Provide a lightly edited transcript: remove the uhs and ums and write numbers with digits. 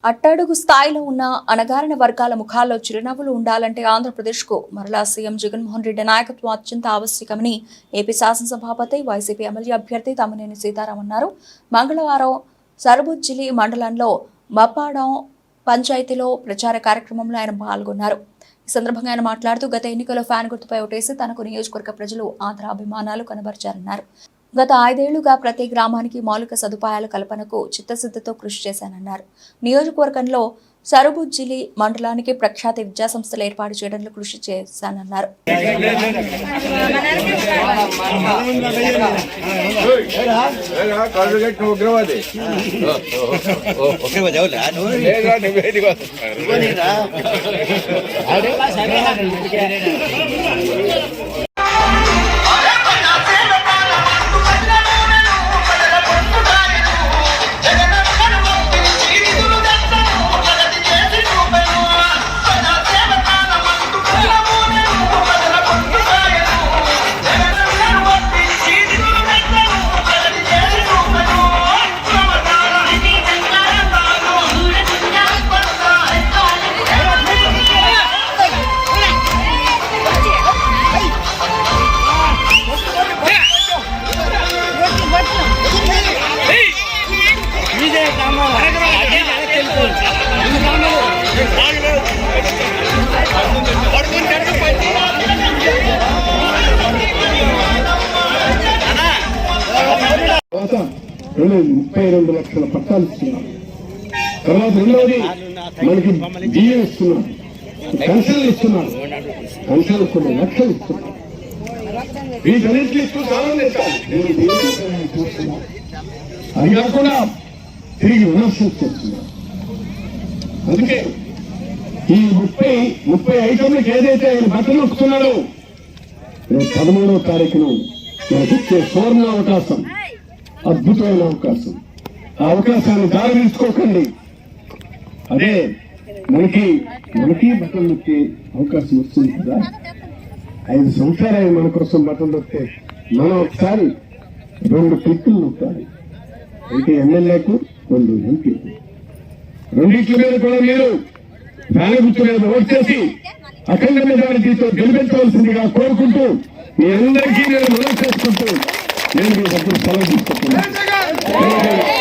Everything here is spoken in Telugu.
అట్టడుగు స్థాయిలో ఉన్న అణగారిన వర్గాల ముఖాల్లో చిరునవ్వులు ఉండాలంటే ఆంధ్రప్రదేశ్కు మరలా సీఎం జగన్మోహన్ రెడ్డి నాయకత్వం అత్యంత ఆవశ్యకమని ఏపీ శాసనసభాపతి వైసీపీ ఎమ్మెల్యే అభ్యర్థి తమ్మినేని సీతారాం అన్నారు. మంగళవారం సరుబుజ్జిలి మండలంలో మప్పాడం పంచాయతీలో ప్రచార కార్యక్రమంలో ఆయన పాల్గొన్నారు. ఈ సందర్భంగా ఆయన మాట్లాడుతూ గత ఎన్నికల్లో ఫ్యాన్ గుర్తుపై ఓటేసి తనకు నియోజకవర్గ ప్రజలు ఆంధ్ర అభిమానాలు కనబరిచారన్నారు. గత 5 ఏళ్లుగా ప్రతి గ్రామానికి మౌలిక సదుపాయాల కల్పనకు చిత్తశుద్ధితో కృషి చేశానన్నారు. నియోజకవర్గంలో సరుబుజ్జిలి మండలానికి ప్రఖ్యాత విద్యాసంస్థలు ఏర్పాటు చేయడంలో కృషి చేశానన్నారు. తర్వాత 32 లక్షల పట్టాలు ఇస్తున్నారు. తర్వాత రెండవది మనకి బియ్యం ఇస్తున్నారు, పెన్షన్లు ఇస్తున్నారు, పెన్షన్లు కొన్ని లక్షలు ఇస్తున్నారు. వీటన్నింటినీ చూసి ఆనందించాలి. అది కాకుండా తిరిగి విమర్శలు చేస్తున్నారు. అందుకే ఈ 30 ఐటమ్లకు ఏదైతే ఆయన బట్టలు నొక్కుతున్నాడో రేపు 13వ తారీఖును మనకి ఇచ్చే సువర్ణ అవకాశం, అద్భుతమైన అవకాశం. ఆ అవకాశాన్ని దారి తీసుకోకండి. అదే మనకి బట్టలు నొక్కే అవకాశం వస్తుంది కదా. 5 సంవత్సరాలు మన కోసం బట్టలు నొక్కితే మనం ఒకసారి 2 క్లిక్కులు నొక్కాలి. అయితే ఎమ్మెల్యేకు 2 ఎంపీలు, రెండింటి మీద కూడా మీరు ఫ్యాన్ గుర్తు మీద ఓట్ చేసి అఖండ మెజారిటీతో గెలిపించవలసిందిగా కోరుకుంటూ మీ అందరికీ నేను మనం చేసుకుంటూ నేను మీ దగ్గర సెలవు తీసుకుంటున్నాను.